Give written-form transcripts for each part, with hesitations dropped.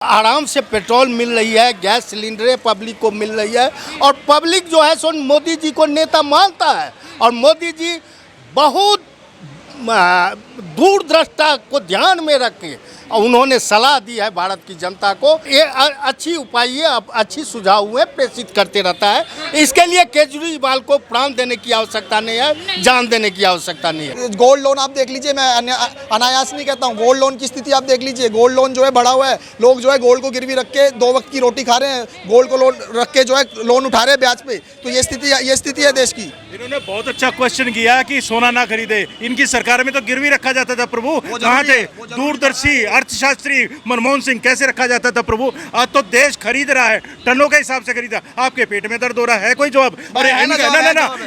आराम से पेट्रोल मिल रही है, गैस सिलेंडरें पब्लिक को मिल रही है और पब्लिक जो है सो मोदी जी को नेता मानता है। और मोदी जी बहुत दूरदृष्टा को ध्यान में रख के उन्होंने सलाह दी है भारत की जनता को। ये अच्छी उपाय है, अच्छी सुझाव हुए प्रेषित करते रहता है। इसके लिए केजरीवाल को प्राण देने की आवश्यकता नहीं है, जान देने की आवश्यकता नहीं है। गोल्ड लोन आप देख लीजिए, मैं अनायास नहीं कहता हूँ, गोल्ड लोन की स्थिति आप देख लीजिए। गोल्ड लोन जो है बढ़ा हुआ है, लोग जो है गोल्ड को गिरवी रख के 2 वक्त की रोटी खा रहे हैं, गोल्ड को लोन रख के जो है लोन उठा रहे हैं ब्याज पे। तो ये स्थिति है देश की। इन्होंने बहुत अच्छा क्वेश्चन किया कि सोना ना खरीदे। इनकी सरकार में तो गिरवी रखा जाता था प्रभु, कहाँ थे दूरदर्शी अर्थशास्त्री मनमोहन सिंह? कैसे रखा जाता था प्रभु? आज तो देश खरीद रहा है, टनों के हिसाब से खरीदा। आपके पेट में दर्द हो रहा है, कोई जवाब? अरे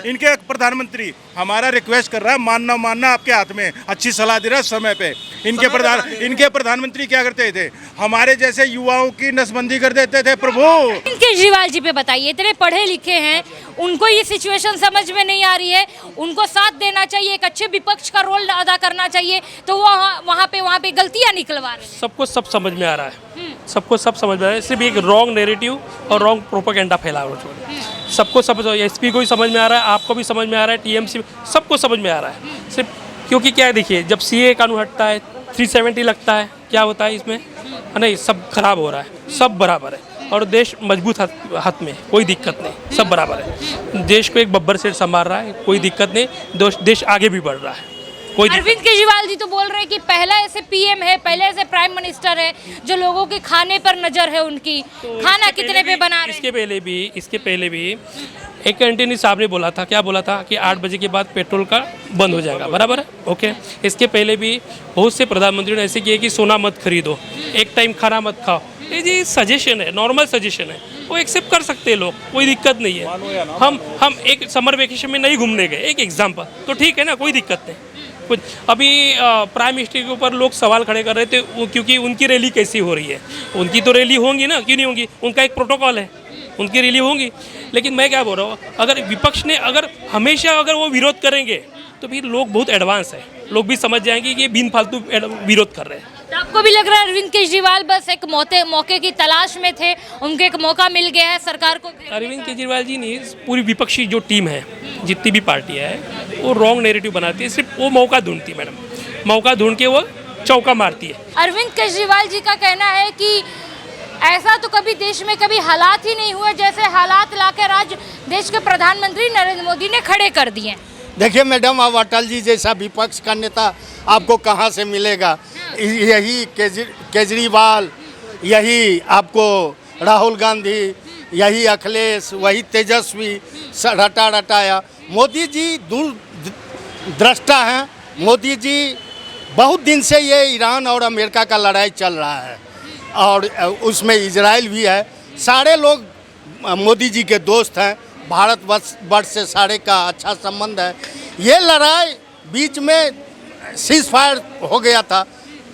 इनके प्रधानमंत्री हमारा रिक्वेस्ट कर रहा है, मानना आपके हाथ में, अच्छी सलाह दे रहा है समय पे। इनके प्रधानमंत्री क्या करते थे? हमारे जैसे युवाओं की नसबंदी कर देते थे प्रभु। केजरीवाल जी पे बताइए, इतने पढ़े लिखे हैं, उनको ये सिचुएशन समझ में नहीं आ रही है। उनको साथ देना चाहिए, एक अच्छे विपक्ष का रोल अदा करना चाहिए, तो वो वहाँ पे गलतियाँ निकलवा रहे हैं। सबको सब समझ में आ रहा है, सबको सब समझ में आ रहा है। सिर्फ एक रॉन्ग नैरेटिव और रॉन्ग प्रोपेगेंडा फैला रहा है। सबको सब, एसपी को भी समझ में आ रहा है, आपको भी समझ में आ रहा है, टीएमसी सबको समझ में आ रहा है। सिर्फ क्योंकि क्या है, देखिए जब सीए कानून हटता है 370 लगता है, क्या होता है इसमें? नहीं, सब खराब हो रहा है, सब बराबर है और देश मजबूत हाथ में, कोई दिक्कत नहीं, सब बराबर है। देश को एक बब्बर सेठ संभाल रहा है, कोई दिक्कत नहीं, देश आगे भी बढ़ रहा है। अरविंद केजरीवाल जी तो बोल रहे हैं कि पहला ऐसे पीएम है, पहले ऐसे प्राइम मिनिस्टर है जो लोगों के खाने पर नजर है उनकी, तो खाना कितने पे बना रहे हैं। इसके पहले भी एक कैंटीन साहब ने बोला था, क्या बोला था कि 8 बजे के बाद पेट्रोल का बंद हो जाएगा, बराबर है, ओके। इसके पहले भी बहुत से प्रधानमंत्री ने ऐसे किए कि सोना मत खरीदो, एक टाइम खाना मत खाओ। ये जी सजेशन है, नॉर्मल सजेशन है, वो एक्सेप्ट कर सकते हैं लोग, कोई दिक्कत नहीं है। हम एक समर वेकेशन में नहीं घूमने गए, एक एग्जाम्पल, तो ठीक है ना, कोई दिक्कत नहीं। कुछ अभी प्राइम मिनिस्टर के ऊपर लोग सवाल खड़े कर रहे थे क्योंकि उनकी रैली कैसी हो रही है। उनकी तो रैली होंगी ना, क्यों नहीं होंगी? उनका एक प्रोटोकॉल है, उनकी रैली होंगी। लेकिन मैं क्या बोल रहा हूँ, अगर विपक्ष ने हमेशा वो विरोध करेंगे तो फिर लोग बहुत एडवांस है, लोग भी समझ जाएंगे कि ये बिन फालतू विरोध कर रहे हैं। तो आपको भी लग रहा है अरविंद केजरीवाल बस एक मौके की तलाश में थे, उनको एक मौका मिल गया है सरकार को? अरविंद केजरीवाल जी नहीं, पूरी विपक्षी जो टीम है, जितनी भी पार्टी है, वो रॉन्ग नैरेटिव बनाती है। सिर्फ वो मौका ढूंढती है मैडम, मौका ढूंढ के वो चौका मारती है। अरविंद केजरीवाल जी का कहना है कि ऐसा तो कभी देश में कभी हालात ही नहीं हुए जैसे हालात लाकर आज देश के प्रधानमंत्री नरेंद्र मोदी ने खड़े कर दिए। देखिए मैडम, अब अटल जी जैसा विपक्ष का नेता आपको कहाँ से मिलेगा? यही केजरीवाल, यही आपको राहुल गांधी, यही अखिलेश, वही तेजस्वी रटाया। मोदी जी दूरदृष्टा हैं। मोदी जी बहुत दिन से ये ईरान और अमेरिका का लड़ाई चल रहा है और उसमें इजराइल भी है। सारे लोग मोदी जी के दोस्त हैं, भारतवर्ष से सारे का अच्छा संबंध है। ये लड़ाई बीच में सीज फायर हो गया था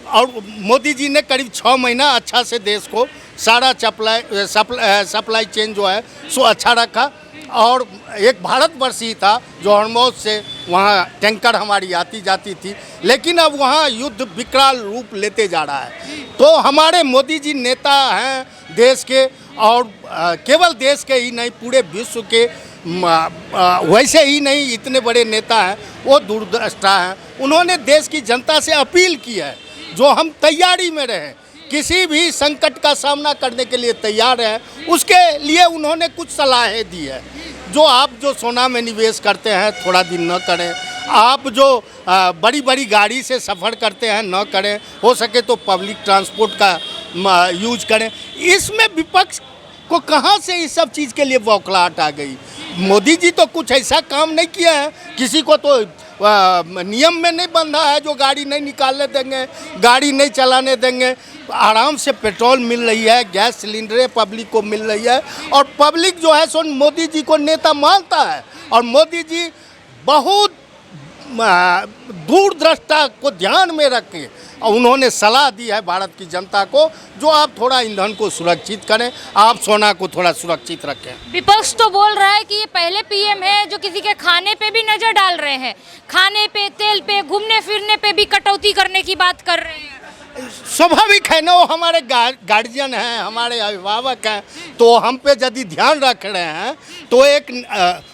और मोदी जी ने करीब 6 महीना अच्छा से देश को सारा सप्लाई चेन जो है सो अच्छा रखा और एक भारतवर्ष ही था जो हरमौज से वहाँ टैंकर हमारी आती जाती थी। लेकिन अब वहाँ युद्ध विकराल रूप लेते जा रहा है। तो हमारे मोदी जी नेता हैं देश के, और केवल देश के ही नहीं, पूरे विश्व के वैसे ही नहीं, इतने बड़े नेता हैं, वो दूरदृष्टा हैं। उन्होंने देश की जनता से अपील की है जो हम तैयारी में रहें, किसी भी संकट का सामना करने के लिए तैयार हैं। उसके लिए उन्होंने कुछ सलाहें दी है। जो सोना में निवेश करते हैं थोड़ा दिन न करें, आप जो बड़ी बड़ी गाड़ी से सफ़र करते हैं न करें, हो सके तो पब्लिक ट्रांसपोर्ट का यूज करें। इसमें विपक्ष को कहाँ से इस सब चीज़ के लिए बौखलाहट आ गई? मोदी जी तो कुछ ऐसा काम नहीं किया है, किसी को तो नियम में नहीं बंधा है जो गाड़ी नहीं निकालने देंगे, गाड़ी नहीं चलाने देंगे। आराम से पेट्रोल मिल रही है, गैस सिलेंडरें पब्लिक को मिल रही है और पब्लिक जो है सो मोदी जी को नेता मानता है। और मोदी जी बहुत दूरदृष्टा को ध्यान में रख के उन्होंने सलाह दी है भारत की जनता को, जो आप थोड़ा ईंधन को सुरक्षित करें, आप सोना को थोड़ा सुरक्षित रखें। विपक्ष तो बोल रहा है कि ये पहले पीएम है जो किसी के खाने पे भी नजर डाल रहे हैं, खाने पे, तेल पे, घूमने फिरने पे भी कटौती करने की बात कर रहे हैं। स्वाभाविक है ना, वो हमारे गार्जियन हैं, हमारे अभिभावक हैं, तो हम पे यदि ध्यान रख रहे हैं तो एक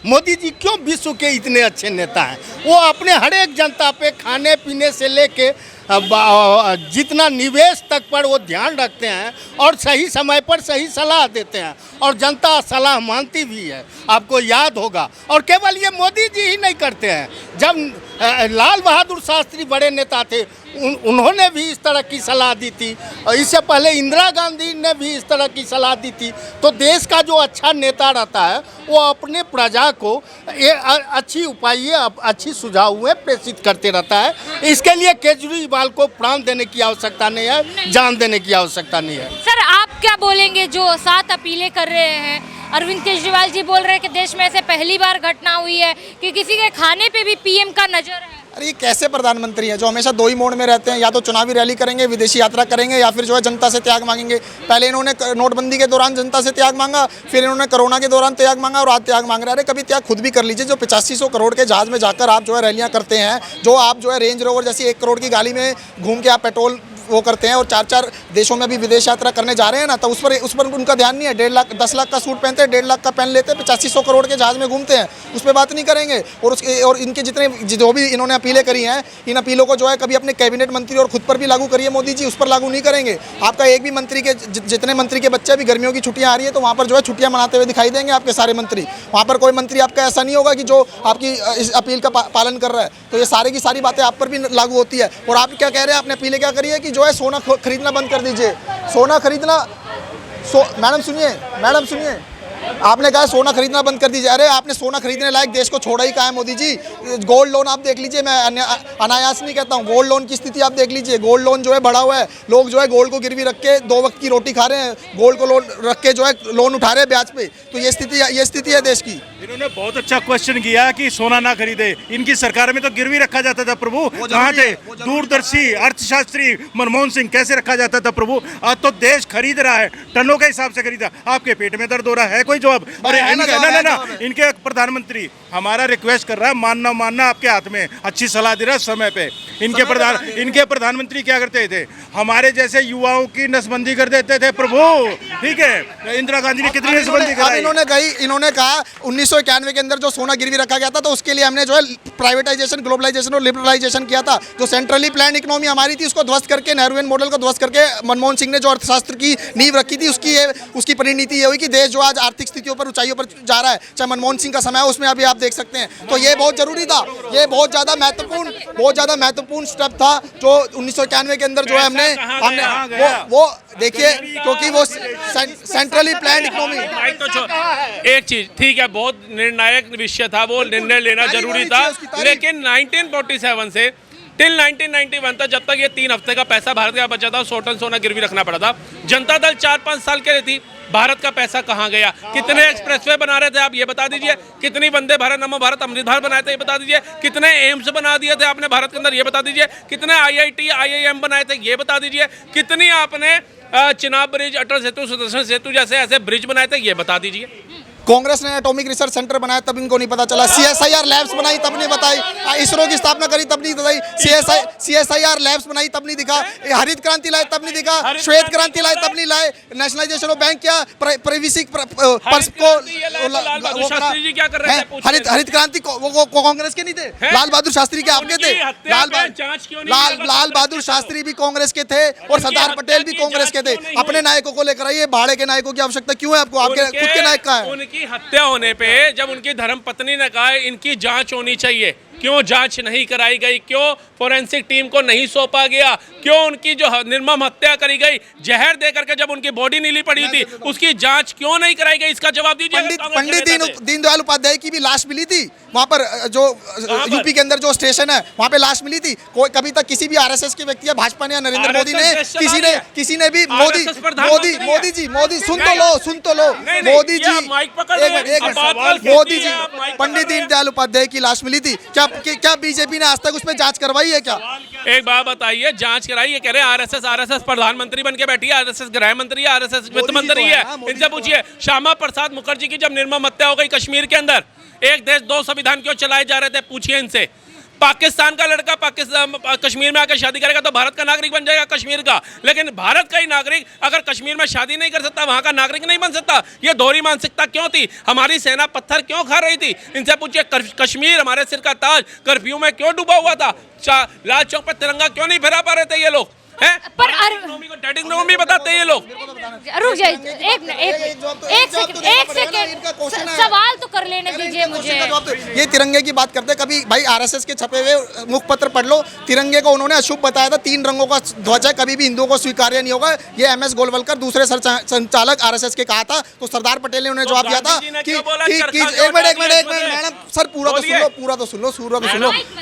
मोदी जी क्यों विश्व के इतने अच्छे नेता हैं? वो अपने हर एक जनता पे खाने पीने से लेके जितना निवेश तक पर वो ध्यान रखते हैं और सही समय पर सही सलाह देते हैं और जनता सलाह मानती भी है। आपको याद होगा, और केवल ये मोदी जी ही नहीं करते हैं, जब लाल बहादुर शास्त्री बड़े नेता थे उन्होंने भी इस तरह की सलाह दी थी, और इससे पहले इंदिरा गांधी ने भी इस तरह की सलाह दी थी। तो देश का जो अच्छा नेता रहता है वो अपने प्रजा को अच्छी उपाय, अच्छी सुझाव प्रेषित करते रहता है। इसके लिए केजरीवाल को प्राण देने की आवश्यकता नहीं है, जान देने की आवश्यकता नहीं है। सर आप क्या बोलेंगे जो 7 अपीलें कर रहे हैं? अरविंद केजरीवाल जी बोल रहे हैं कि देश में ऐसे पहली बार घटना हुई है कि किसी के खाने पे भी पीएम का नजर है। अरे ये कैसे प्रधानमंत्री हैं जो हमेशा दो ही मोड में रहते हैं, या तो चुनावी रैली करेंगे, विदेशी यात्रा करेंगे, या फिर जो है जनता से त्याग मांगेंगे। पहले इन्होंने नोटबंदी के दौरान जनता से त्याग मांगा, फिर इन्होंने कोरोना के दौरान त्याग मांगा और आज त्याग मांग रहे हैं। अरे कभी त्याग खुद भी कर लीजिए। जो 8500 करोड़ के जहाज में जाकर आप जो है रैलियाँ करते हैं, जो आप जो है रेंज रोवर जैसी 1 करोड़ की गाड़ी में घूम के आप पेट्रोल वो करते हैं और 4-4 देशों में भी विदेश यात्रा करने जा रहे हैं ना, तो उस पर उनका ध्यान नहीं है। 1.5 लाख 10 लाख का सूट पहनते हैं, 1.5 लाख का पेन लेते हैं, 8500 करोड़ के जहाज में घूमते हैं, उस पर बात नहीं करेंगे। और इनके जितने जो भी इन्होंने अपीलें करी हैं, इन अपीलों को जो है कभी अपने कैबिनेट मंत्री और खुद पर भी लागू करिए मोदी जी, उस पर लागू नहीं करेंगे। आपका एक भी मंत्री के जितने मंत्री के बच्चे अभी गर्मियों की छुट्टियां आ रही है तो वहाँ पर जो है छुट्टियां मनाते हुए दिखाई देंगे आपके सारे मंत्री। वहाँ पर कोई मंत्री आपका ऐसा नहीं होगा कि जो आपकी इस अपील का पालन कर रहा है। तो ये सारी की सारी बातें आप पर भी लागू होती है। और आप क्या कह रहे हैं, आपने अपीलें क्या करी है कि जो है सोना खरीदना बंद कर दीजिए, सोना खरीदना। मैडम सुनिए, आपने कहा सोना खरीदना बंद कर दीजिए। अरे आपने सोना खरीदने लायक देश को छोड़ा ही कहाँ है मोदी जी? गोल्ड लोन आप देख लीजिए, मैं अनायास नहीं कहता हूँ, गोल्ड लोन की स्थिति आप देख लीजिए। गोल्ड लोन जो है बढ़ा हुआ है, लोग जो है गोल्ड को गिरवी रख के 2 वक्त की रोटी खा रहे हैं, गोल्ड को लोन रख के जो है लोन उठा रहे हैं ब्याज पे। तो ये स्थिति है देश की। इन्होंने बहुत अच्छा क्वेश्चन किया कि सोना ना खरीदे, इनकी सरकार में तो गिरवी रखा जाता था प्रभु। कहाँ थे दूरदर्शी अर्थशास्त्री मनमोहन सिंह? कैसे रखा जाता था प्रभु? आज तो देश खरीद रहा है, टनों के हिसाब से खरीदा। आपके पेट में दर्द हो रहा है, कोई जवाब? अरे ना, इनके प्रधानमंत्री हमारा रिक्वेस्ट कर रहा है, मानना आपके हाथ में, अच्छी सलाह दे रहा है समय पे। इनके प्रधानमंत्री क्या करते थे? हमारे जैसे युवाओं की नसबंदी कर देते थे प्रभु। ठीक है, इंदिरा गांधी ने कितनी नसबंदी कराई? इन्होंने कहा 1991 के अंदर जो सोना गिरवी रखा गया था तो उसके लिए हमने जो है प्राइवेटाइजेशन, ग्लोबलाइजेशन और लिबरलाइजेशन किया था। जो सेंट्रली प्लान इकोनॉमी हमारी थी उसको ध्वस्त करके, नेहरूवियन मॉडल को ध्वस्त करके मनमोहन सिंह ने जो अर्थशास्त्र की नींव रखी थी उसकी परिणति ये हुई कि देश जो आज आर्थिक स्थितियों पर ऊंचाइयों पर जा रहा है। चाहे मनमोहन सिंह का समय है उसमें अभी आप देख सकते हैं। तो ये बहुत जरूरी था, ये बहुत ज़्यादा महत्वपूर्ण स्टेप था जो 1991 के अंदर जो है हमने वो देखिए, क्योंकि वो सेंट्रली प्लान इकोनॉमी। एक चीज ठीक है, बहुत निर्णायक विषय था, वो निर्णय लेना जरूरी था, लेकिन 1947 से टिल 1991 तक, जब तक ये 3 हफ्ते का पैसा भारत का बचा था, 100 टन सोना गिरवी रखना पड़ा था। जनता दल 4-5 साल के लिए थी, भारत का पैसा कहाँ गया? कितने एक्सप्रेसवे बना रहे थे आप ये बता दीजिए, कितनी वंदे भारत, नमो भारत, अमृत भारत बनाए थे ये बता दीजिए, कितने एम्स बना दिए थे आपने भारत के अंदर ये बता दीजिए, कितने IIT IIM बनाए थे ये बता दीजिए, कितनी आपने चिनाब ब्रिज, अटल सेतु, सुदर्शन सेतु जैसे ऐसे ब्रिज बनाए थे ये बता दीजिए। कांग्रेस ने एटॉमिक रिसर्च सेंटर बनाया तब इनको नहीं पता चला, CSIR लैब्स बनाई तब नहीं बताई, इसरो की स्थापना करी तब नहीं बताई, CSIR लैब्स बनाई तब नहीं दिखा, हरित क्रांति लाए तब नहीं दिखा, श्वेत क्रांति लाए तब नहीं लाए, नेशनलाइजेशन ऑफ बैंक क्या, प्राइवेसी पर्स को हरित क्रांति वो कांग्रेस के नहीं थे, लाल बहादुर शास्त्री के आपके थे, लाल बहादुर शास्त्री भी कांग्रेस के थे और सरदार पटेल भी कांग्रेस के थे। अपने नायकों को लेकर आइए, भाड़े के नायकों की आवश्यकता क्यों है आपको? आपके खुद के नायक कहाँ है? की हत्या होने पे जब उनकी धर्मपत्नी ने कहा इनकी जांच होनी चाहिए, क्यों जांच नहीं कराई गई? क्यों फोरेंसिक टीम को नहीं सौंपा गया? क्यों उनकी जो निर्मम हत्या करी गई, जहर दे करके जब उनकी बॉडी नीली पड़ी थी, उसकी जांच क्यों नहीं कराई गई? इसका जवाब दीजिए। पंडित दीनदयाल उपाध्याय की भी लाश मिली थी वहाँ पर, जो यूपी के अंदर जो स्टेशन है वहाँ पे लाश मिली थी। कोई कभी तक किसी भी RSS की व्यक्ति या भाजपा ने या नरेंद्र मोदी ने किसी ने भी मोदी सुन तो लो मोदी जी पंडित दीनदयाल उपाध्याय की लाश मिली थी। क्या बीजेपी ने आज तक उस पर जांच करवाई है क्या? एक बात बताइए, जांच कराइए। कह रहे हैं RSS प्रधानमंत्री बन के बैठी है, RSS गृह मंत्री है, RSS वित्त मंत्री है। इनसे पूछिए, श्यामा प्रसाद मुखर्जी की जब निर्मम हत्या हो गई कश्मीर के अंदर, एक देश 2 संविधान क्यों चलाए जा रहे थे? पूछिए इनसे। पाकिस्तान का लड़का पाकिस्तान कश्मीर में आकर शादी करेगा तो भारत का नागरिक बन जाएगा कश्मीर का, लेकिन भारत का ही नागरिक अगर कश्मीर में शादी नहीं कर सकता, वहां का नागरिक नहीं बन सकता। ये दोहरी मानसिकता क्यों थी? हमारी सेना पत्थर क्यों खा रही थी? इनसे पूछिए, कश्मीर हमारे सिर का ताज कर्फ्यू में क्यों डूबा हुआ था? लाल चौक पर तिरंगा क्यों नहीं फहरा पा रहे थे ये लोग? हैं? पर डेड इकोनॉमी बताते हैं ये लोग। रुक जाइए, एक सेकंड, सवाल तो कर लेने दीजिए मुझे। ये तिरंगे की बात करते हैं, कभी भाई आरएसएस के छपे हुए मुखपत्र पढ़ लो, तिरंगे को उन्होंने अशुभ बताया था, 3 रंगों का ध्वज है, कभी भी हिंदुओं को स्वीकार्य नहीं होगा। ये एमएस गोलवलकर दूसरे संचालक आरएसएस के कहा था, तो सरदार पटेल ने उन्हें जवाब दिया था कि एक मिनट मैडम सर पूरा तो सुन लो।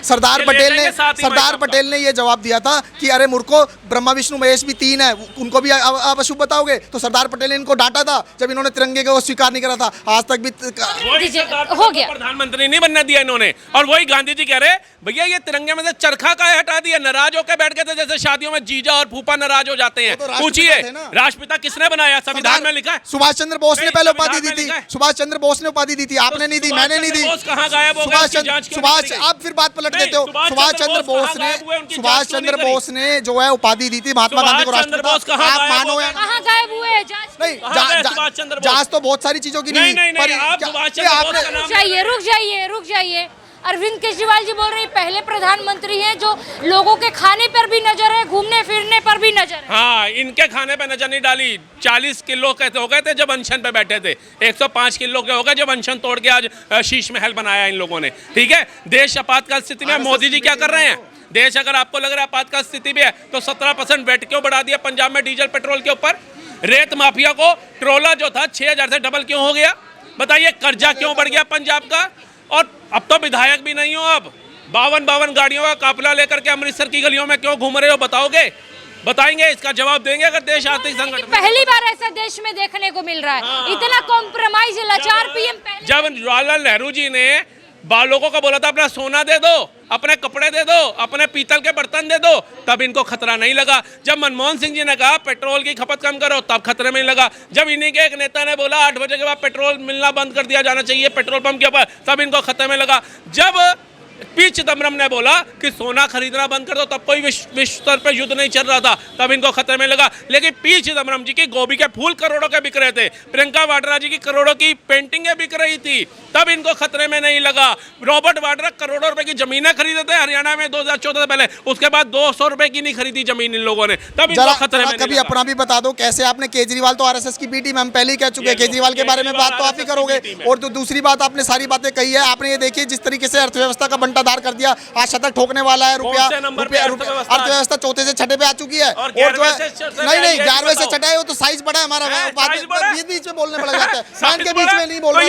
सरदार पटेल ने ये जवाब दिया था कि अरे मूर्खो, ब्रह्मा विष्णु महेश भी 3 है, उनको भी आप अशुभ बताओगे? तो सरदार पटेल ने इनको डांटा था जब इन्होंने तिरंगे को स्वीकार नहीं करा था। आज तक भी हो गया, प्रधानमंत्री नहीं बनने दिया इन्होंने। और वही गांधी जी कह रहे भैया ये तिरंगे में से चरखा का हटा दिया, नाराज होकर बैठ गए थे, जैसे शादियों में जीजा और फूफा नाराज हो जाते हैं। पूछिए राष्ट्रपिता किसने बनाया? संविधान में लिखा है। सुभाष चंद्र बोस ने पहले उपाधि दी थी, सुभाष चंद्र बोस ने उपाधि दी थी, आपने नहीं दी, मैंने नहीं दी। सुभाष आप फिर बात पलट देते हो। सुभाष चंद्र बोस ने जो है उपाधि दी थी महात्मा गांधी को राष्ट्रपिता, आप मानो या कहाँ गायब हुए? नहीं, जांच तो बहुत सारी चीजों की नहीं। रुक जाइए। अरविंद केजरीवाल जी बोल रहे हैं पहले प्रधानमंत्री हैं जो लोगों के खाने पर भी नजर है, घूमने फिरने पर भी नजर है। हाँ, इनके खाने पे नजर नहीं डाली। 40 किलो के हो गए थे जब अनशन पे बैठे थे, 105 किलो के हो गए जब अनशन तोड़ के आज शीश महल बनाया इन लोगों ने। ठीक है, देश आपातकाल स्थिति में। मोदी जी क्या कर रहे हैं? देश अगर आपको लग रहा है आपातकाल स्थिति में है तो 17% वैट क्यों बढ़ा दिया पंजाब में डीजल पेट्रोल के ऊपर? रेत माफिया को ट्रोला जो था 6000 से डबल क्यों हो गया? बताइए, कर्जा क्यों बढ़ गया पंजाब का? और अब तो विधायक भी नहीं हो, अब 52 गाड़ियों का काफिला लेकर के अमृतसर की गलियों में क्यों घूम रहे हो? बताओगे? बताएंगे? इसका जवाब देंगे अगर देश आर्थिक संकट में। पहली बार ऐसा देश में देखने को मिल रहा है। इतना कॉम्प्रोमाइज, लाचार पीएम। जब जवाहरलाल नेहरू जी ने लोगों को बोला था अपना सोना दे दो, अपने कपड़े दे दो, अपने पीतल के बर्तन दे दो, तब इनको खतरा नहीं लगा। जब मनमोहन सिंह जी ने कहा पेट्रोल की खपत कम करो, तब खतरे में लगा। जब इन्हीं के एक नेता ने बोला 8 बजे के बाद पेट्रोल मिलना बंद कर दिया जाना चाहिए पेट्रोल पंप के ऊपर, तब इनको खतरे में लगा। जब पी चिदम्बरम ने बोला कि सोना खरीदना बंद कर दो, तब कोई विश्व स्तर पर युद्ध नहीं चल रहा था, तब इनको खतरे में लगा। लेकिन पी चिदम्बरम जी की गोभी के फूल करोड़ों के बिक रहे थे, प्रियंका वाड्रा जी की करोड़ों की पेंटिंगें बिक रही थी, तब इनको खतरे में नहीं लगा। रॉबर्ट वाड्रा करोड़ों रुपए की जमीनें खरीदे थे हरियाणा में 2014 से पहले, उसके बाद 200 रुपए की नहीं खरीदी जमीन इन लोगों ने, तब इनको खतरे में कभी अपना भी बता दो कैसे आपने केजरीवाल तो आरएसएस की बी टीम, हम पहले ही कह चुके हैं केजरीवाल के बारे में बात तो आप ही करोगे। और तो दूसरी बात, आपने सारी बातें कही है, आपने ये देखिए जिस तरीके से अर्थव्यवस्था का बंटाधार कर दिया, आज शतक ठोकने वाला है रुपया, अर्थव्यवस्था चौथे से छठे पे आ चुकी है। और जो है नहीं 11वें से छठा है, वो तो साइज बड़ा है हमारा, बीच में बोलने पड़ जाता है, मान के बीच में नहीं बोल रहा,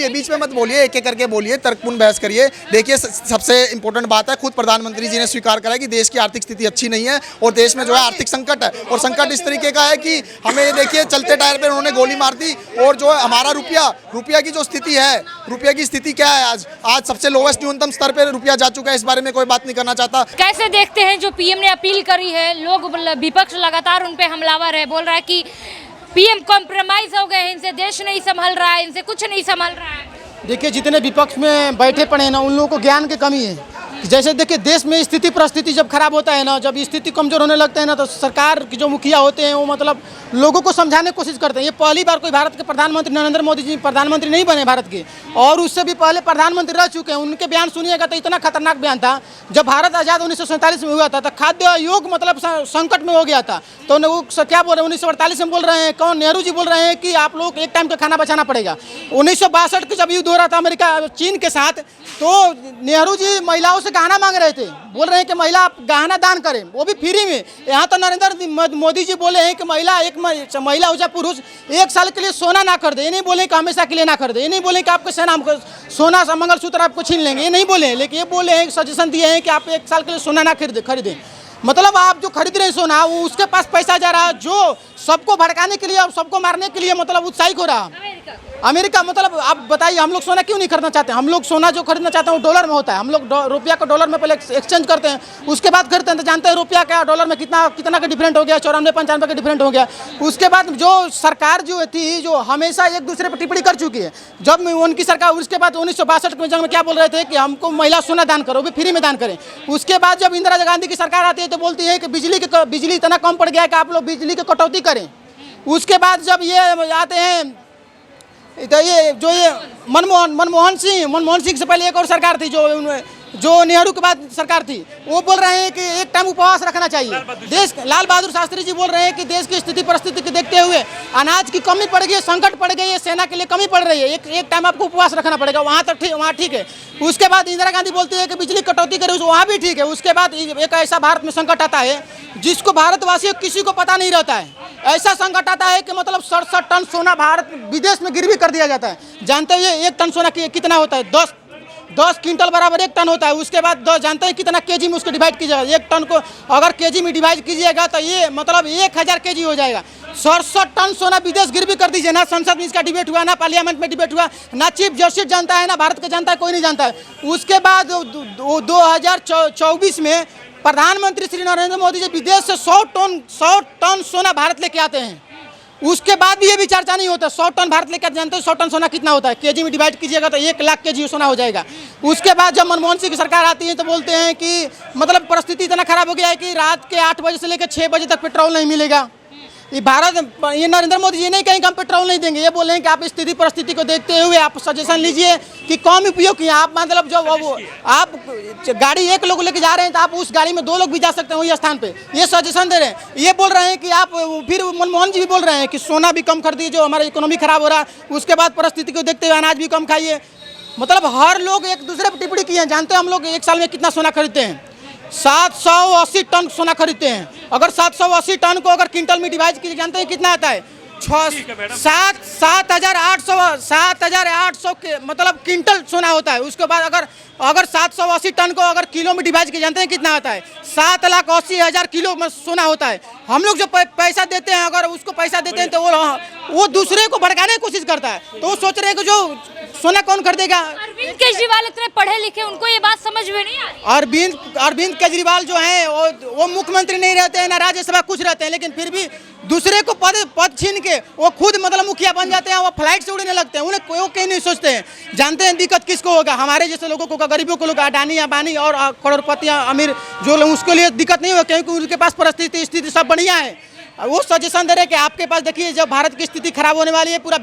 बीच में मत बोलिए, एक एक करके बोलिए, तर्कपूर्ण बहस करिए। देखिए सबसे इंपॉर्टेंट बात है, खुद प्रधानमंत्री जी ने स्वीकार करा कि देश की आर्थिक स्थिति अच्छी नहीं है और देश में जो है आर्थिक संकट है, और संकट इस तरीके का है कि हमें ये देखिए चलते टायर पे उन्होंने गोली मार दी। और जो है हमारा रुपया की जो स्थिति है, रुपया की स्थिति क्या है, आज सबसे लोवेस्ट न्यूनतम स्तर पे रुपया जा चुका है। इस बारे में कोई बात नहीं करना चाहता। कैसे देखते हैं जो पीएम ने अपील करी है, लोग विपक्ष लगातार उन पे हमलावर है, बोल रहा है कि पीएम कॉम्प्रोमाइज हो गए हैं, इनसे देश नहीं संभल रहा है, इनसे कुछ नहीं संभल रहा है। देखिए जितने विपक्ष में बैठे पड़े हैं ना, उन लोगों को ज्ञान की कमी है। जैसे देखिए देश में स्थिति परिस्थिति जब खराब होता है ना, जब स्थिति कमजोर होने लगते हैं ना, तो सरकार के जो मुखिया होते हैं वो मतलब लोगों को समझाने की कोशिश करते हैं। ये पहली बार कोई भारत के प्रधानमंत्री नरेंद्र मोदी जी प्रधानमंत्री नहीं बने भारत के, और उससे भी पहले प्रधानमंत्री रह चुके हैं। उनके बयान सुनिएगा तो इतना खतरनाक बयान था। जब भारत आज़ाद 1947 में हुआ था तो खाद्य आयोग मतलब संकट में हो गया था, तो वो क्या बोल रहे हैं 1948 में बोल रहे हैं, कौन नेहरू जी बोल रहे हैं कि आप लोग एक टाइम का खाना बचाना पड़ेगा। 1962 के जब युद्ध हो रहा था अमेरिका चीन के साथ, तो नेहरू जी महिलाओं से गहना मांग रहे थे, बोल रहे हैं कि महिला गहना दान करें, वो भी फ्री में। यहाँ तो नरेंद्र मोदी जी बोले हैं कि महिला हो चाहे पुरुष 1 साल के लिए सोना ना कर दे। ये नहीं बोले कि हमेशा के लिए ना कर दे, ये नहीं बोले कि आपके सेना सोना मंगलसूत्र आपको छीन लेंगे, ये नहीं बोले, लेकिन ये बोले हैं, सजेशन दिए हैं कि आप 1 साल के लिए सोना ना खरीदें। मतलब आप जो खरीद रहे हैं सोना, वो उसके पास पैसा जा रहा है जो सबको भड़काने के लिए और सबको मारने के लिए मतलब उत्साहित हो रहा है। अमेरिका मतलब आप बताइए, हम लोग सोना क्यों नहीं खरीदना चाहते? हम लोग सोना जो खरीदना चाहते हैं वो डॉलर में होता है। हम लोग रुपया को डॉलर में पहले एक्सचेंज करते हैं, उसके बाद खरीदते हैं। तो जानते हैं रुपया क्या डॉलर में कितना का डिफरेंट हो गया, 94-95 का डिफरेंट हो गया। उसके बाद जो सरकार जो थी, जो हमेशा एक दूसरे पर टिप्पणी कर चुकी है। जब उनकी सरकार, उसके बाद 1962 में जंग में क्या बोल रहे थे कि हमको महिला सोना दान करो, वो भी फ्री में दान करें। उसके बाद जब इंदिरा गांधी की सरकार आती है तो बोलती है कि बिजली इतना कम पड़ गया है कि आप लोग बिजली की कटौती करें। उसके बाद जब ये आते हैं तो ये मनमोहन सिंह से पहले एक और सरकार थी जो नेहरू के बाद सरकार थी, वो बोल रहे हैं कि एक टाइम उपवास रखना चाहिए। लाल बहादुर शास्त्री जी बोल रहे हैं कि देश की स्थिति परिस्थिति को देखते हुए अनाज की कमी पड़ गई है, संकट पड़ गई है, सेना के लिए कमी पड़ रही है, एक टाइम आपको उपवास रखना पड़ेगा। वहाँ ठीक है। उसके बाद इंदिरा गांधी बोलती है कि बिजली कटौती करें, वहाँ भी ठीक है। उसके बाद एक ऐसा भारत में संकट आता है जिसको भारतवासियों किसी को पता नहीं रहता है। ऐसा संकट आता है कि मतलब 67 टन सोना भारत विदेश में गिरवी कर दिया जाता है। जानते हैं एक टन सोना कितना होता है? 10 क्विंटल बराबर 1 टन होता है। उसके बाद जानते हैं कितना केजी में उसको डिवाइड कीजिएगा? 1 टन को अगर केजी में डिवाइड कीजिएगा तो ये मतलब 1000 केजी हो जाएगा। 67 टन सोना विदेश गिरवी कर दीजिए। ना संसद में इसका डिबेट हुआ, ना पार्लियामेंट में डिबेट हुआ, ना चीफ जस्टिस जानता है, ना भारत का जानता है, कोई नहीं जानता है। उसके बाद 2024 में प्रधानमंत्री श्री नरेंद्र मोदी जी विदेश से 100 टन सोना भारत लेके आते हैं। उसके बाद भी ये भी चर्चा नहीं होता। 100 टन भारत लेकर, जानते हैं 100 टन सोना कितना होता है? केजी में डिवाइड कीजिएगा तो 1 लाख केजी सोना हो जाएगा। उसके बाद जब मनमोहन सिंह की सरकार आती है तो बोलते हैं कि मतलब परिस्थिति इतना खराब हो गया है कि रात के 8 बजे से लेकर 6 बजे तक पेट्रोल नहीं मिलेगा। ये नरेंद्र मोदी जी नहीं कहीं हम पेट्रोल नहीं देंगे। ये बोल रहे हैं कि आप स्थिति परिस्थिति को देखते हुए आप सजेशन लीजिए कि कम उपयोग किए आप, मतलब जो वो आप गाड़ी 1 लोग लेके जा रहे हैं तो आप उस गाड़ी में 2 लोग भी जा सकते हैं वही स्थान पे। ये सजेशन दे रहे हैं। ये बोल रहे हैं कि आप, फिर मनमोहन जी भी बोल रहे हैं कि सोना भी कम कर दीजिए, जो हमारा इकोनॉमी खराब हो रहा है। उसके बाद परिस्थिति को देखते हुए अनाज भी कम खाइए। मतलब हर लोग एक दूसरे पर टिप्पणी किए हैं। जानते हैं हम लोग एक साल में कितना सोना खरीदते हैं? 780 टन सोना खरीदते हैं। अगर 780 टन को अगर क्विंटल में डिवाइड कीजिए, जानते हैं कितना आता है? 7,800 के मतलब क्विंटल सोना होता है। उसके बाद अगर 780 टन को अगर किलो में डिवाइड किया, जानते हैं कितना आता है? 7,80,000 किलो में सोना होता है। हम लोग जो पैसा देते हैं, अगर उसको पैसा देते हैं तो वो दूसरे को भड़काने की कोशिश करता है। तो वो सोच रहे हैं कि जो सोना कौन खरीदेगा? अरविंद केजरीवाल इतने पढ़े लिखे, उनको ये बात समझ में नहीं आ रही। अरविंद केजरीवाल जो हैं वो मुख्यमंत्री नहीं रहते हैं, ना राज्यसभा कुछ रहते हैं, लेकिन फिर भी दूसरे को पद छीन के वो खुद मतलब मुखिया बन जाते हैं। वो फ्लाइट से उड़ने लगते हैं। उन्हें कोई कहीं नहीं सोचते हैं। जानते हैं दिक्कत किसको होगा? हमारे जैसे लोगों को, गरीबों को, लोग अडानी अंबानी और करोड़पति अमीर जो लोग, उसके लिए दिक्कत नहीं होगा क्योंकि उनके पास स्थिति सब बढ़िया है। वो सजेशन दे रहे हैं कि आपके पास देखिए, जब भारत की स्थिति खराब होने वाली है, पूरा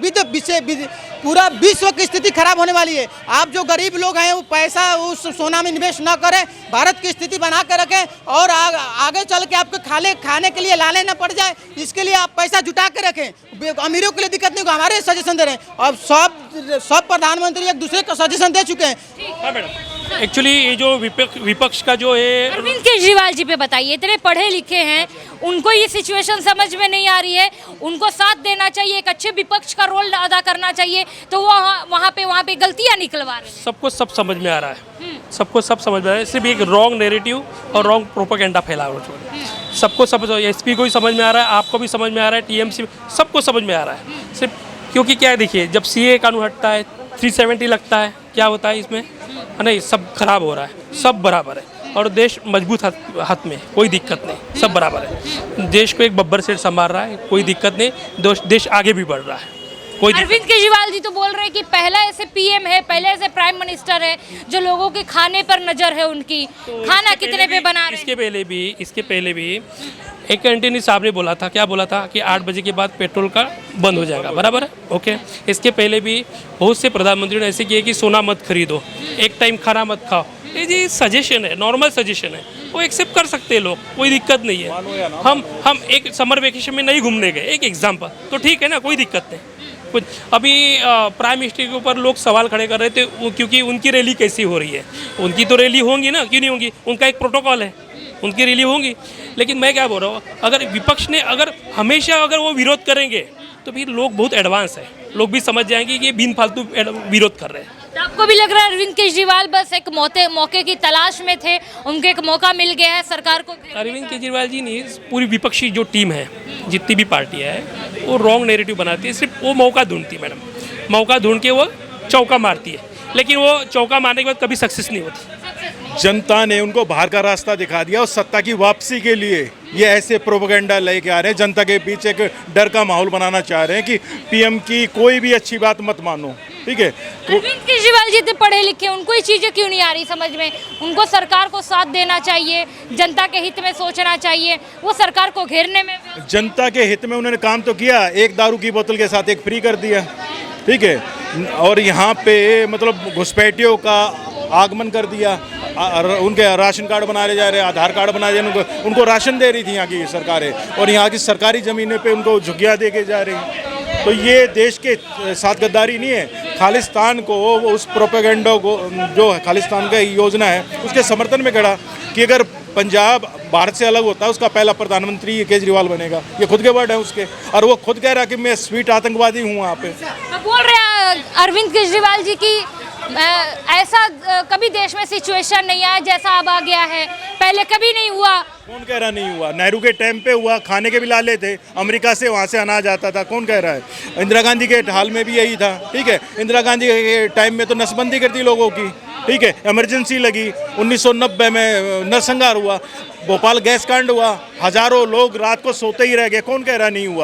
विश्व की स्थिति खराब होने वाली है। आप जो गरीब लोग हैं वो पैसा उस सोना में निवेश न करें, भारत की स्थिति बना कर रखें और आगे चल के आपको खाने के लिए लाले न पड़ जाए, इसके लिए आप पैसा जुटा के रखें। अमीरों के लिए दिक्कत नहीं होगा। हमारे सजेशन दे रहे हैं। अब सब प्रधानमंत्री एक दूसरे को सजेशन दे चुके हैं। हाँ मैडम, एक्चुअली ये जो विपक्ष का जो है, अरविंद केजरीवाल जी पे बताइए, इतने पढ़े लिखे हैं, उनको ये सिचुएशन समझ में नहीं आ रही है। उनको साथ देना चाहिए, एक अच्छे विपक्ष का रोल अदा करना चाहिए, तो वो वहाँ पे गलतियाँ निकलवा रहे हैं। सबको सब समझ में आ रहा है। सबको सब समझ में आ रहा है। सिर्फ एक रॉन्ग नैरेटिव और रॉन्ग प्रोपेगेंडा फैला हुआ है। सबको एसपी को भी समझ में आ रहा है, आपको भी समझ में आ रहा है, टीएमसी सबको समझ में आ रहा है। सिर्फ क्योंकि क्या है, देखिए, जब सीए कानून हटता है, 370 लगता है, क्या होता है इसमें? नहीं, सब खराब हो रहा है। सब बराबर है और देश मजबूत हाथ में, कोई दिक्कत नहीं, सब बराबर है। देश को एक बब्बर सेठ संभाल रहा है, कोई दिक्कत नहीं, देश आगे भी बढ़ रहा है। अरविंद केजरीवाल जी तो बोल रहे हैं कि पहला ऐसे पीएम है, पहले ऐसे प्राइम मिनिस्टर है जो लोगों के खाने पर नजर है उनकी, खाना कितने पे बना रहे हैं। इसके पहले भी एक कैंटीन साहब ने बोला था, क्या बोला था कि 8 बजे के बाद पेट्रोल का बंद हो जाएगा, बराबर है, ओके। इसके पहले भी बहुत से प्रधानमंत्री ने ऐसे किए कि सोना मत खरीदो, एक टाइम खाना मत खाओ। ये जी सजेशन है, नॉर्मल सजेशन है, वो एक्सेप्ट कर सकते हैं लोग, कोई दिक्कत नहीं है। हम एक समर वेकेशन में नहीं घूमने गए, एक एग्जाम्पल, तो ठीक है ना, कोई दिक्कत नहीं। कुछ अभी प्राइम मिनिस्टर के ऊपर लोग सवाल खड़े कर रहे थे क्योंकि उनकी रैली कैसी हो रही है। उनकी तो रैली होंगी ना, क्यों नहीं होंगी? उनका एक प्रोटोकॉल है, उनकी रैली होंगी। लेकिन मैं क्या बोल रहा हूँ, अगर विपक्ष ने हमेशा वो विरोध करेंगे तो फिर लोग बहुत एडवांस है, लोग भी समझ जाएंगे कि ये बिन फालतू विरोध कर रहे हैं। तो आपको भी लग रहा है अरविंद केजरीवाल बस एक मौके की तलाश में थे, उनको एक मौका मिल गया है सरकार को? अरविंद केजरीवाल जी नहीं, पूरी विपक्षी जो टीम है, जितनी भी पार्टियाँ है, वो रॉन्ग नैरेटिव बनाती है, सिर्फ वो मौका ढूंढती है मैडम। मौका ढूंढ के वो चौका मारती है, लेकिन वो चौका मारने के बाद कभी सक्सेस नहीं होती। जनता ने उनको बाहर का रास्ता दिखा दिया और सत्ता की वापसी के लिए ये ऐसे प्रोपेगेंडा लेके आ रहे हैं, जनता के बीच एक डर का माहौल बनाना चाह रहे हैं कि पीएम की कोई भी अच्छी बात मत मानो, ठीक है। अरविंद केजरीवाल जी तो पढ़े लिखे, उनको ये चीज़ें क्यों नहीं आ रही समझ में? उनको सरकार को साथ देना चाहिए, जनता के हित में सोचना चाहिए, वो सरकार को घेरने में जनता के हित में उन्होंने काम तो किया, एक दारू की बोतल के साथ एक फ्री कर दिया, ठीक है, और यहाँ पे मतलब घुसपैठियों का आगमन कर दिया, उनके राशन कार्ड बनाए जा रहे हैं, आधार कार्ड बनाए जा रहे हैं, उनको राशन दे रही थी यहाँ की सरकारें, और यहाँ की सरकारी ज़मीनों पे उनको झुग्गियाँ दे के जा रही हैं। तो ये देश के साथ गद्दारी नहीं है, खालिस्तान को, उस प्रोपेगेंडा को जो खालिस्तान का योजना है उसके समर्थन में खड़ा कि अगर पंजाब भारत से अलग होता है उसका पहला प्रधानमंत्री केजरीवाल बनेगा, ये खुद के वर्ड है उसके, और वो खुद कह रहा है कि मैं स्वीट आतंकवादी हूँ वहाँ पे। अब बोल रहे हैं अरविंद केजरीवाल जी की ऐसा कभी देश में सिचुएशन नहीं आया जैसा अब आ गया है, पहले कभी नहीं हुआ। कौन कह रहा नहीं हुआ? नेहरू के टाइम पे हुआ, खाने के भी लाले थे, अमेरिका से वहाँ से अनाज आता था, कौन कह रहा है? इंदिरा गांधी के हाल में भी यही था, ठीक है। इंदिरा गांधी के टाइम में तो नसबंदी कर दी लोगों की, ठीक है, इमरजेंसी लगी, 1990 में नरसंहार हुआ, भोपाल गैस कांड हुआ, हजारों लोग रात को सोते ही रह गए, कौन कह रहा नहीं हुआ?